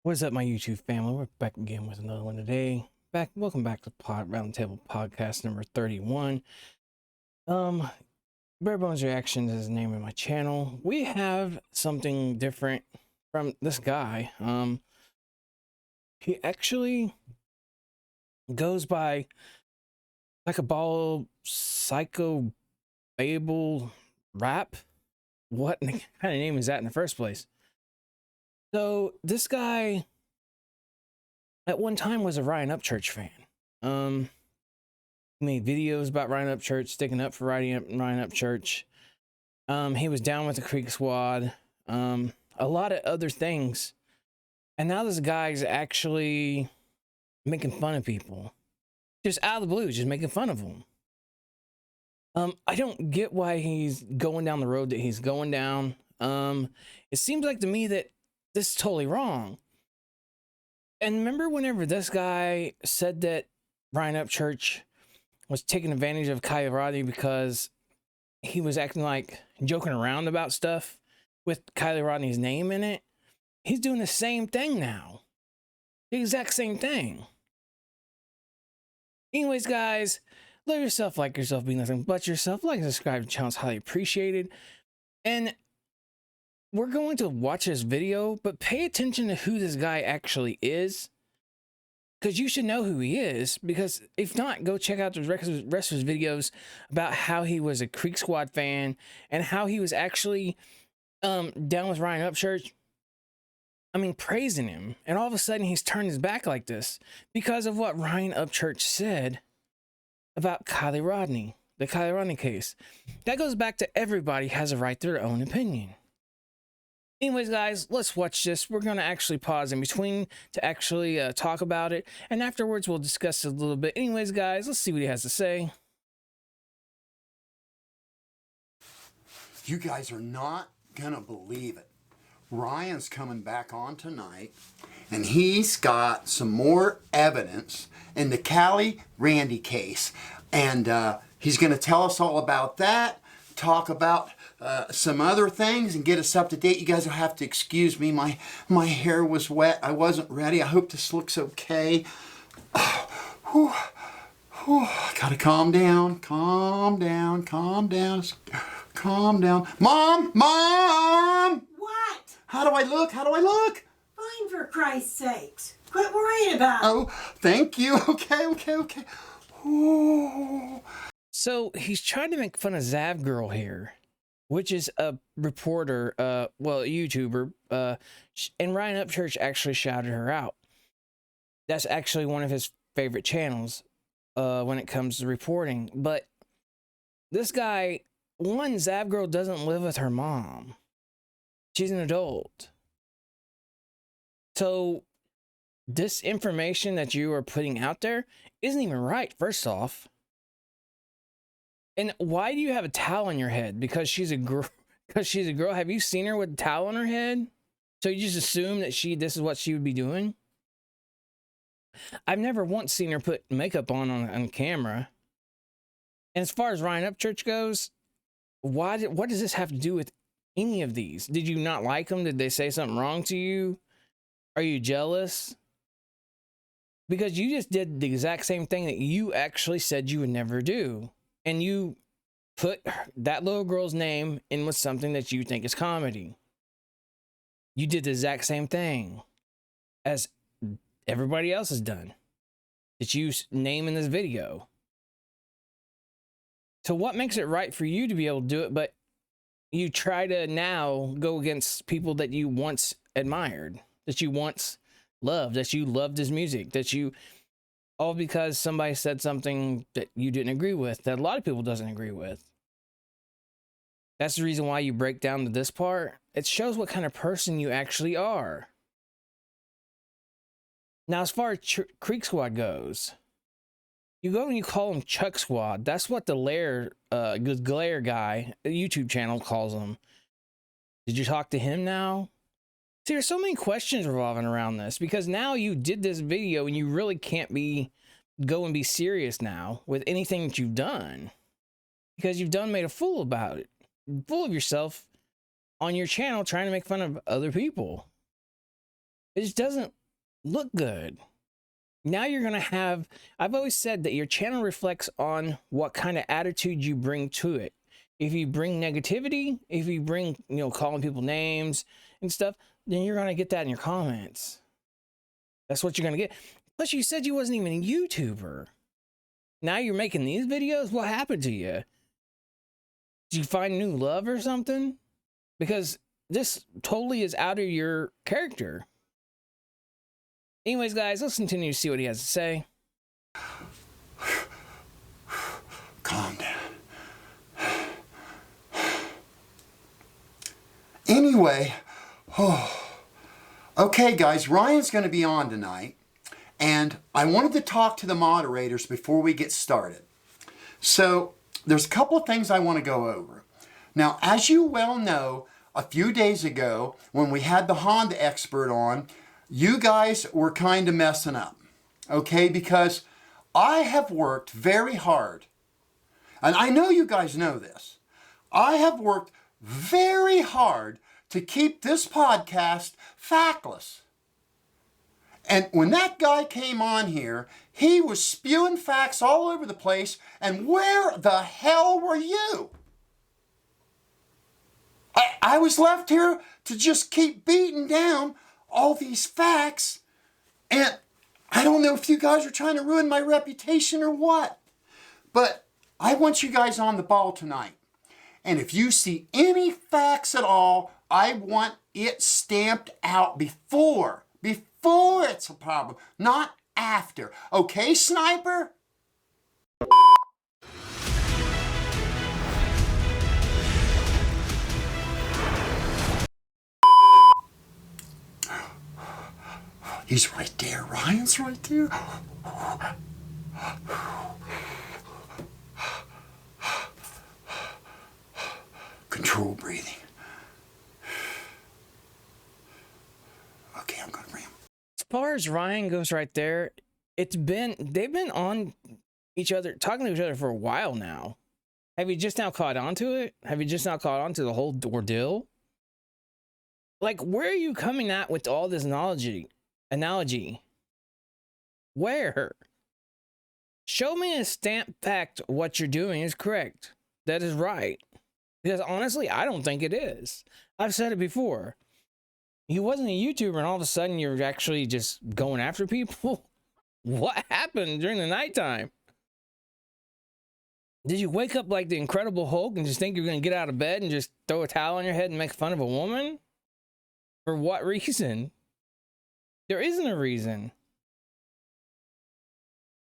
What's up, my YouTube family? We're back again with another one today. Welcome back to Roundtable Podcast number 31. Bare Bones Reactions is the name of my channel. We have something different from this guy. He actually goes by like a ball psycho babel rap. What kind of name is that in the first place? So this guy at one time was a Ryan Upchurch fan. Made videos about Ryan Upchurch, sticking up for Ryan Upchurch. He was down with the Creek Squad, a lot of other things. And now this guy's actually making fun of people. Just out of the blue, just making fun of them. I don't get why he's going down the road that he's going down. It seems like to me that this is totally wrong. And remember whenever this guy said that Ryan Upchurch was taking advantage of Kylie Rodney because he was acting like joking around about stuff with Kylie Rodney's name in it? He's doing the same thing now. The exact same thing. Anyways, guys, love yourself, like yourself, be nothing but yourself. Like and subscribe to the channel is highly appreciated. And we're going to watch this video, but pay attention to who this guy actually is, because you should know who he is. Because if not, go check out the rest of his videos about how he was a Creek Squad fan and how he was actually down with Ryan Upchurch. I mean, praising him, and all of a sudden he's turned his back like this because of what Ryan Upchurch said about Kylie Rodney, the Kylie Rodney case. That goes back to everybody has a right to their own opinion. Anyways, guys, let's watch this. We're going to actually pause in between to actually talk about it. And afterwards, we'll discuss it a little bit. Anyways, guys, let's see what he has to say. You guys are not going to believe it. Ryan's coming back on tonight, and he's got some more evidence in the Callie Randy case. And he's going to tell us all about that, talk about some other things, and get us up to date. You guys will have to excuse me. My hair was wet. I wasn't ready. I hope this looks okay. Gotta calm down. Calm down. Calm down. Calm down. Mom! Mom! What? How do I look? How do I look? Fine, for Christ's sakes. Quit worrying about it. Oh, thank you. Okay. Ooh. So he's trying to make fun of Zav Girl here, which is a reporter, well, a YouTuber, and Ryan Upchurch actually shouted her out. That's actually one of his favorite channels when it comes to reporting. But this guy, one, Zav Girl doesn't live with her mom. She's an adult. So this information that you are putting out there isn't even right, first off. And why do you have a towel on your head? Because she's a girl. Because she's a girl. Have you seen her with a towel on her head? So you just assume that this is what she would be doing? I've never once seen her put makeup on camera. And as far as Ryan Upchurch goes, what does this have to do with any of these? Did you not like them? Did they say something wrong to you? Are you jealous? Because you just did the exact same thing that you actually said you would never do. And you put that little girl's name in with something that you think is comedy. You did the exact same thing as everybody else has done that you name in this video. So what makes it right for you to be able to do it, but you try to now go against people that you once admired, that you once loved, that you loved his music, that you... all because somebody said something that you didn't agree with, that a lot of people doesn't agree with. That's the reason why you break down to this part. It shows what kind of person you actually are. Now, as far as Creek Squad goes, you go and you call him Chuck Squad. That's what the Glare guy, a YouTube channel, calls him. Did you talk to him now? See, there's so many questions revolving around this, because now you did this video and you really can't go and be serious now with anything that you've done, because you've made a fool about it, full of yourself on your channel, trying to make fun of other people. It just doesn't look good. Now you're going to have, I've always said that your channel reflects on what kind of attitude you bring to it. If you bring negativity, if you bring, calling people names and stuff, then you're going to get that in your comments. That's what you're going to get. Plus, you said you wasn't even a YouTuber. Now you're making these videos? What happened to you? Did you find new love or something? Because this totally is out of your character. Anyways, guys, let's continue to see what he has to say. Calm down. Anyway, okay, guys, Ryan's going to be on tonight, and I wanted to talk to the moderators before we get started. So, there's a couple of things I want to go over. Now, as you well know, a few days ago, when we had the Honda expert on, you guys were kind of messing up, okay? Because I have worked very hard, and I know you guys know this. I have worked very hard to keep this podcast factless. And when that guy came on here, he was spewing facts all over the place, and where the hell were you? I was left here to just keep beating down all these facts, and I don't know if you guys are trying to ruin my reputation or what, but I want you guys on the ball tonight. And if you see any facts at all, I want it stamped out before it's a problem, not after. Okay, Sniper? He's right there. Ryan's right there. Control breathing. Okay, I'm gonna ram. As far as Ryan goes right there, they've been on each other, talking to each other for a while now. Have you just now caught on to it? Have you just now caught on to the whole ordeal? Like, where are you coming at with all this analogy? Where? Show me a stamp fact what you're doing is correct. That is right. Because honestly, I don't think it is. I've said it before. You wasn't a YouTuber and all of a sudden you're actually just going after people? What happened during the nighttime? Did you wake up like the Incredible Hulk and just think you're going to get out of bed and just throw a towel on your head and make fun of a woman? For what reason? There isn't a reason.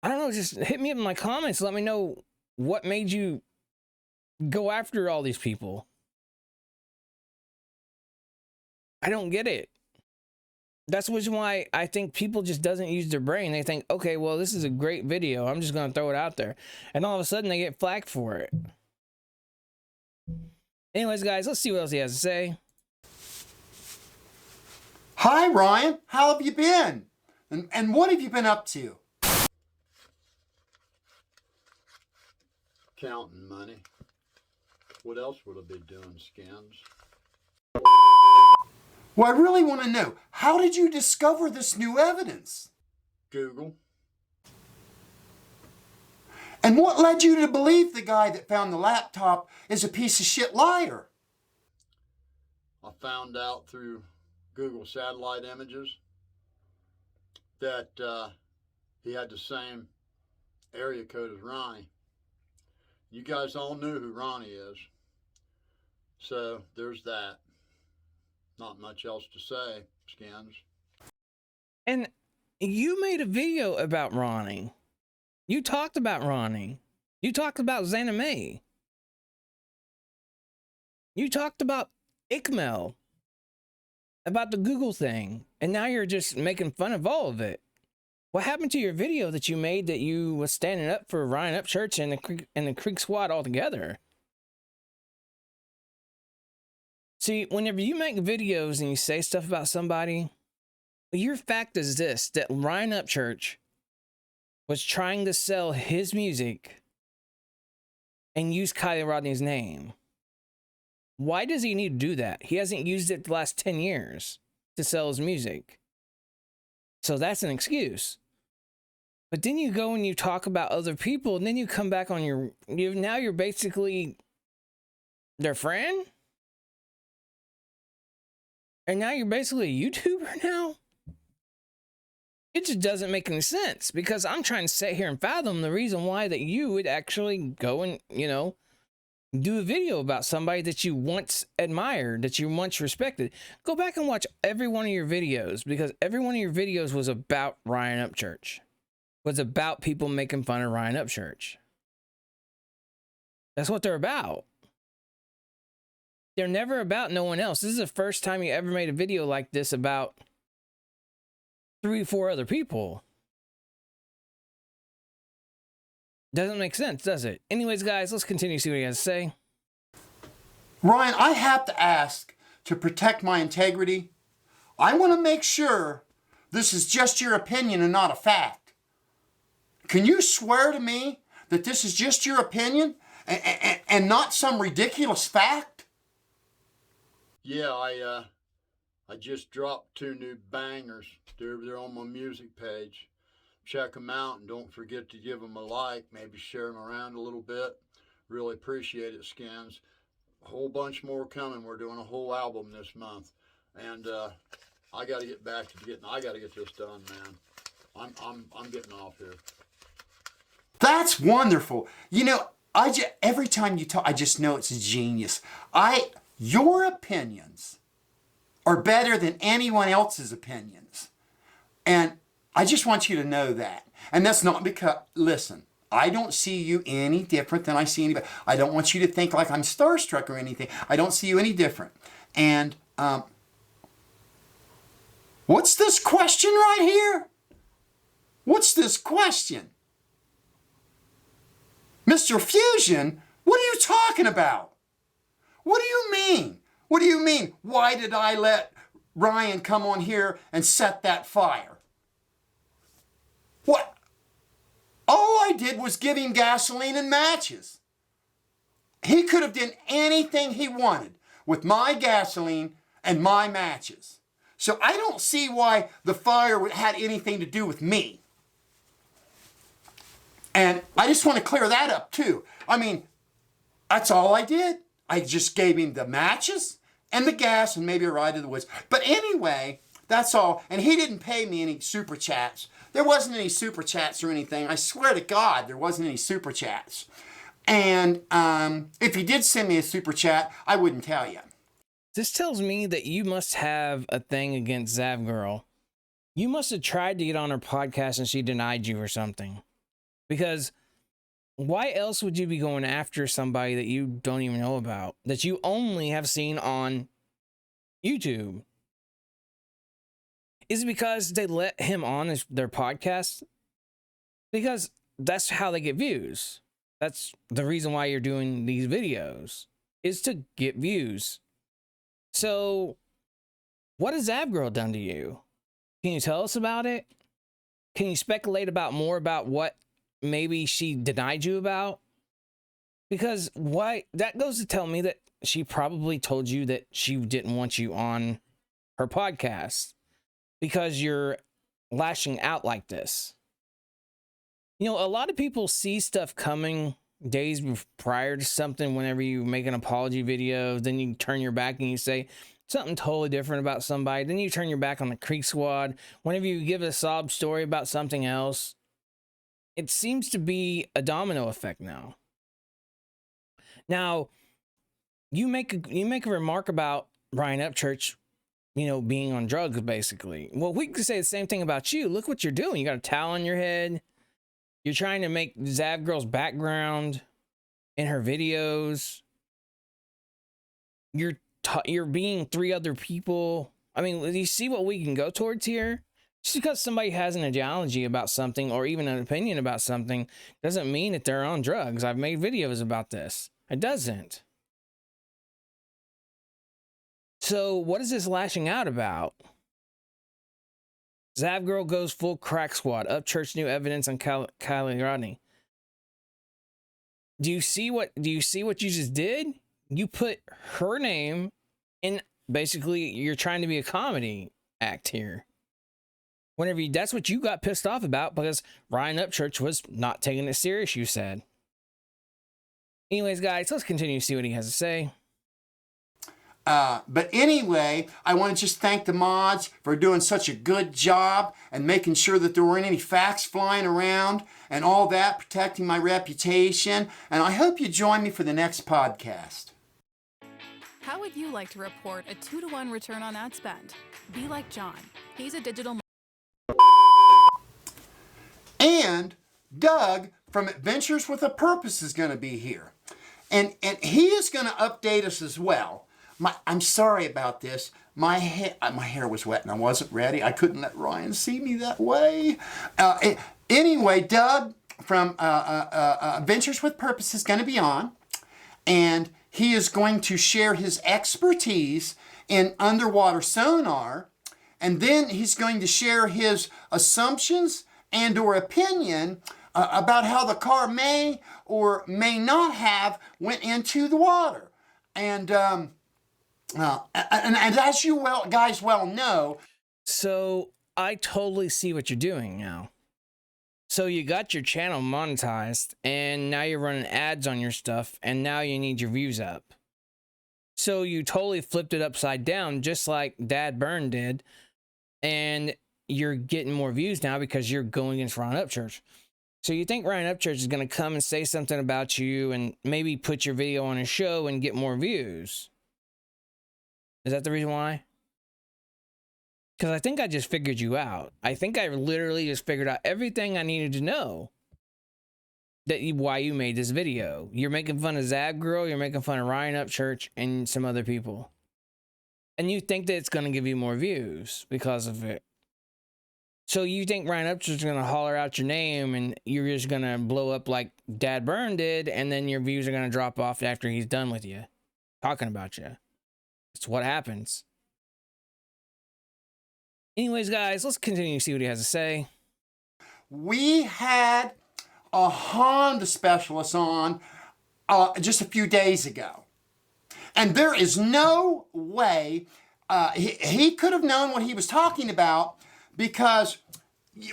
I don't know, just hit me up in my comments. Let me know what made you go after all these people. I don't get it. That's why I think people just doesn't use their brain. They think, okay, well, this is a great video. I'm just going to throw it out there. And all of a sudden they get flagged for it. Anyways, guys, let's see what else he has to say. Hi, Ryan. How have you been? And what have you been up to? Counting money. What else would I be doing, Skins? Well, I really want to know, how did you discover this new evidence? Google. And what led you to believe the guy that found the laptop is a piece of shit liar? I found out through Google satellite images that he had the same area code as Ronnie. You guys all knew who Ronnie is. So there's that. Not much else to say, Skins. And you made a video about Ronnie. You talked about Ronnie. You talked about Xana May. You talked about Ikmel. About the Google thing. And now you're just making fun of all of it. What happened to your video that you made that you was standing up for Ryan Upchurch and the Creek Squad altogether? See, whenever you make videos and you say stuff about somebody, your fact is this, that Ryan Upchurch was trying to sell his music and use Kylie Rodney's name. Why does he need to do that? He hasn't used it the last 10 years to sell his music. So that's an excuse. But then you go and you talk about other people, and then you come back on now you're basically their friend? And now you're basically a YouTuber now? It just doesn't make any sense, because I'm trying to sit here and fathom the reason why that you would actually go and, do a video about somebody that you once admired, that you once respected. Go back and watch every one of your videos, because every one of your videos was about Ryan Upchurch. Was about people making fun of Ryan Upchurch. That's what they're about. They're never about no one else. This is the first time you ever made a video like this about 3 or 4 other people. Doesn't make sense, does it? Anyways, guys, let's continue to see what he has to say. Ryan, I have to ask, to protect my integrity, I want to make sure this is just your opinion and not a fact. Can you swear to me that this is just your opinion and not some ridiculous fact? Yeah, I just dropped 2 new bangers. They're on my music page. Check them out, and don't forget to give them a like. Maybe share them around a little bit. Really appreciate it, Skins. A whole bunch more coming. We're doing a whole album this month, and I got to get back to I got to get this done, man. I'm getting off here. That's wonderful. Every time you talk, I just know it's genius. Your opinions are better than anyone else's opinions. And I just want you to know that. And that's not because, listen, I don't see you any different than I see anybody. I don't want you to think like I'm starstruck or anything. I don't see you any different. And what's this question right here? What's this question? Mr. Fusion, what are you talking about? What do you mean? What do you mean? Why did I let Ryan come on here and set that fire? What? All I did was give him gasoline and matches. He could have done anything he wanted with my gasoline and my matches. So I don't see why the fire had anything to do with me. And I just want to clear that up too. I mean, that's all I did. I just gave him the matches and the gas and maybe a ride to the woods. But anyway, that's all. And he didn't pay me any super chats. There wasn't any super chats or anything. I swear to God, there wasn't any super chats. And if he did send me a super chat, I wouldn't tell you. This tells me that you must have a thing against Zav Girl. You must have tried to get on her podcast and she denied you or something. Because why else would you be going after somebody that you don't even know about, that you only have seen on YouTube? Is it because they let him on their podcast? Because that's how they get views. That's the reason why you're doing these videos, is to get views. So what has Zav Girl done to you? Can you tell us about it? Can you speculate about more about what maybe she denied you about? Because that goes to tell me that she probably told you that she didn't want you on her podcast because you're lashing out like this. A lot of people see stuff coming days prior to something. Whenever you make an apology video, then you turn your back and you say something totally different about somebody. Then you turn your back on the Creek Squad. Whenever you give a sob story about something else, it seems to be a domino effect now. Now, you make a remark about Ryan Upchurch, being on drugs, basically. Well, we could say the same thing about you. Look what you're doing. You got a towel on your head. You're trying to make Zav Girl's background in her videos. You're being 3 other people. I mean, do you see what we can go towards here? Just because somebody has an ideology about something or even an opinion about something doesn't mean that they're on drugs. I've made videos about this. It doesn't. So what is this lashing out about? Zav Girl goes full crack squad. Upchurch new evidence on Kylie Rodney. Do you see what you just did? You put her name in. Basically, you're trying to be a comedy act here. That's what you got pissed off about because Ryan Upchurch was not taking it serious, you said. Anyways, guys, let's continue to see what he has to say. But anyway, I want to just thank the mods for doing such a good job and making sure that there weren't any facts flying around and all that, protecting my reputation. And I hope you join me for the next podcast. How would you like to report a 2-to-1 return on ad spend? Be like John. He's a digital. And Doug from Adventures with a Purpose is going to be here. And he is going to update us as well. I'm sorry about this. My hair was wet and I wasn't ready. I couldn't let Ryan see me that way. Anyway, Doug from Adventures with Purpose is going to be on. And he is going to share his expertise in underwater sonar. And then he's going to share his assumptions and or opinion about how the car may or may not have went into the water. And as you guys well know. So I totally see what you're doing now. So you got your channel monetized and now you're running ads on your stuff and now you need your views up. So you totally flipped it upside down just like Dad Byrne did. And you're getting more views now because you're going against Ryan Upchurch. So you think Ryan Upchurch is going to come and say something about you and maybe put your video on his show and get more views? Is that the reason why? Because I think I just figured you out. I think I literally just figured out everything I needed to know. Why you made this video. You're making fun of Zab Girl, you're making fun of Ryan Upchurch and some other people. And you think that it's going to give you more views because of it. So you think Ryan Upchurch is going to holler out your name and you're just going to blow up like Dad Byrne did, and then your views are going to drop off after he's done with you, talking about you. It's what happens. Anyways, guys, let's continue to see what he has to say. We had a Honda specialist on just a few days ago. And there is no way he could have known what he was talking about, because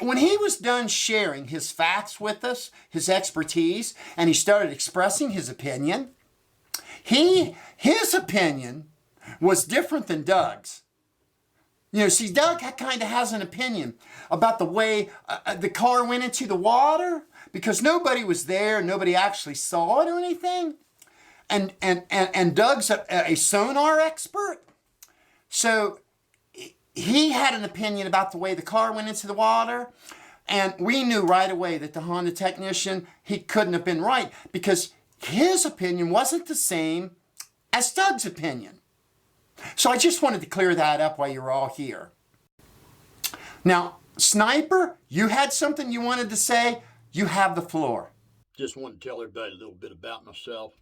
when he was done sharing his facts with us, his expertise, and he started expressing his opinion, his opinion was different than Doug's. You know, see, Doug kind of has an opinion about the way the car went into the water because nobody was there, nobody actually saw it or anything. And Doug's a sonar expert. So he had an opinion about the way the car went into the water. And we knew right away that the Honda technician, he couldn't have been right because his opinion wasn't the same as Doug's opinion. So I just wanted to clear that up while you're all here. Now, Sniper, you had something you wanted to say? You have the floor. Just want to tell everybody a little bit about myself.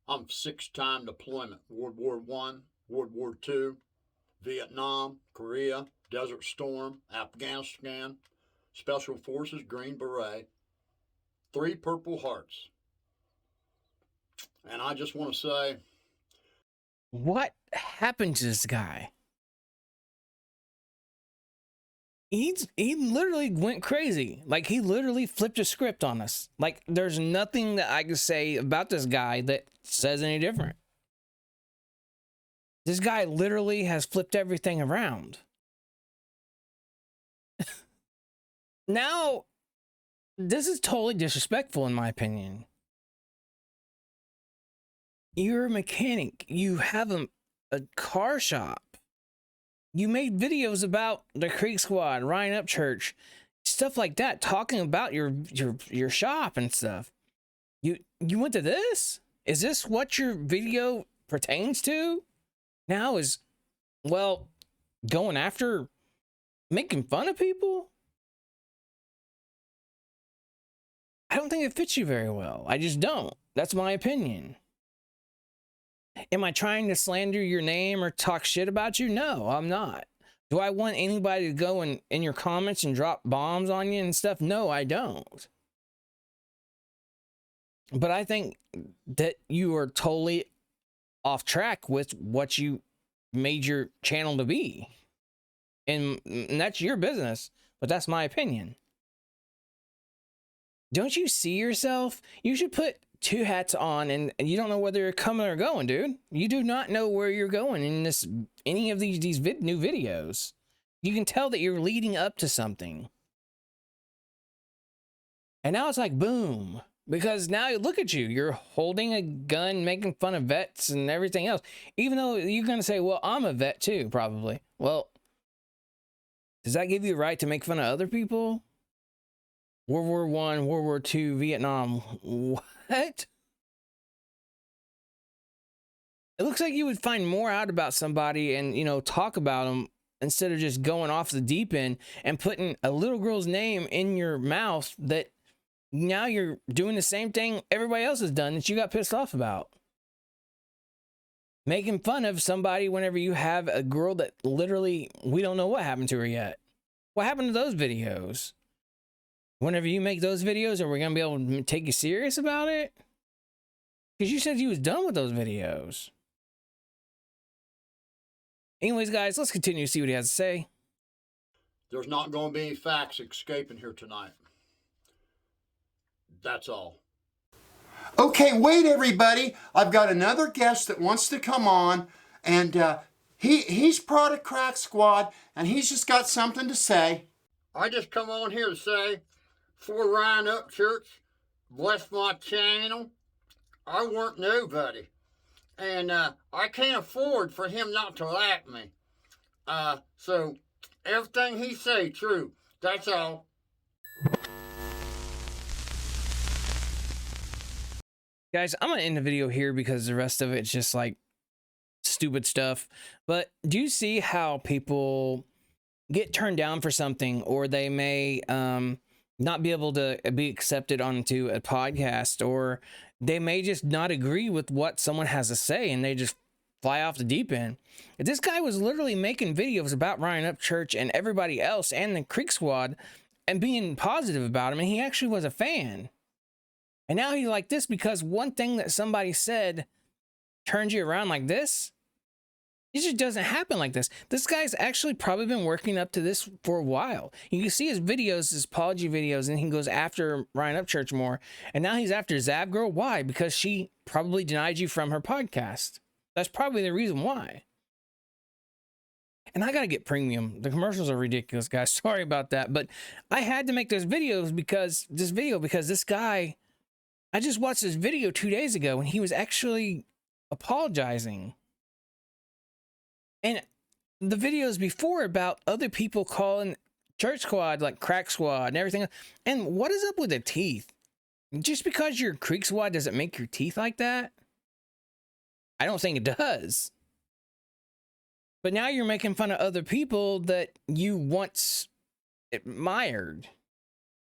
I'm 6-time deployment, World War I, World War II, Vietnam, Korea, Desert Storm, Afghanistan, Special Forces, Green Beret, 3 Purple Hearts. And I just want to say, what happened to this guy? He literally went crazy. Like, he literally flipped a script on us. Like, there's nothing that I can say about this guy that says any different. This guy literally has flipped everything around. Now, this is totally disrespectful in my opinion. You're a mechanic. You have a car shop. You made videos about the Creek Squad, Ryan Upchurch, stuff like that, talking about your shop and stuff. You went to this? Is this what your video pertains to? Now is, well, going after, making fun of people? I don't think it fits you very well. I just don't. That's my opinion. Am I trying to slander your name or talk shit about you? No, I'm not. Do I want anybody to go in your comments and drop bombs on you and stuff? No, I don't. But I think that you are totally off track with what you made your channel to be. And that's your business, but that's my opinion. Don't you see yourself? You should put two hats on, and you don't know whether you're coming or going, dude. You do not know where you're going in any of these new videos. You can tell that you're leading up to something. And now it's like, boom. Because now look at you. You're holding a gun, making fun of vets and everything else. Even though you're going to say, well, I'm a vet too, probably. Well, does that give you the right to make fun of other people? World War I, World War II, Vietnam. What? It looks like you would find more out about somebody and, you know, talk about them instead of just going off the deep end and putting a little girl's name in your mouth that now you're doing the same thing everybody else has done that you got pissed off about. Making fun of somebody whenever you have a girl that literally, we don't know what happened to her yet. What happened to those videos? Whenever you make those videos, are we going to be able to take you serious about it? Because you said you was done with those videos. Anyways, guys, let's continue to see what he has to say. There's not going to be any facts escaping here tonight. That's all. Okay, wait, everybody. I've got another guest that wants to come on, and he's part of Crack Squad, and he's just got something to say. I just come on here to say, before Ryan Upchurch blessed my channel, I weren't nobody. And I can't afford for him not to like me. So everything he say true. That's all. Guys, I'm going to end the video here because the rest of it's just like stupid stuff. But do you see how people get turned down for something, or they may not be able to be accepted onto a podcast, or they may just not agree with what someone has to say and they just fly off the deep end? If this guy was literally making videos about Ryan Upchurch and everybody else and the Creek Squad and being positive about him, and he actually was a fan. And now he's like this because one thing that somebody said turns you around like this? It just doesn't happen like this. This guy's actually probably been working up to this for a while. You can see his videos, his apology videos, and he goes after Ryan Upchurch more. And now he's after Zab Girl. Why? Because she probably denied you from her podcast. That's probably the reason why. And I gotta get premium. The commercials are ridiculous, guys. Sorry about that. But I had to make those videos because this guy, I just watched this video 2 days ago and he was actually apologizing. And the videos before about other people calling Church Squad like Crack Squad and everything. And what is up with the teeth? Just because you're Creek Squad doesn't make your teeth like that? I don't think it does. But now you're making fun of other people that you once admired,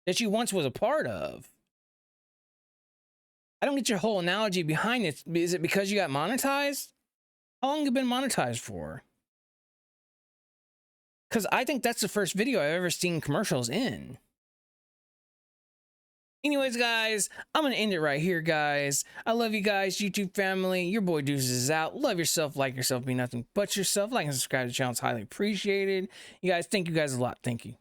that you once was a part of. I don't get your whole analogy behind it. Is it because you got monetized? How long have you been monetized for? Because I think that's the first video I've ever seen commercials in. Anyways, guys, I'm going to end it right here, guys. I love you guys, YouTube family. Your boy Deuces is out. Love yourself, like yourself, be nothing but yourself. Like and subscribe to the channel. It's highly appreciated. You guys, thank you guys a lot. Thank you.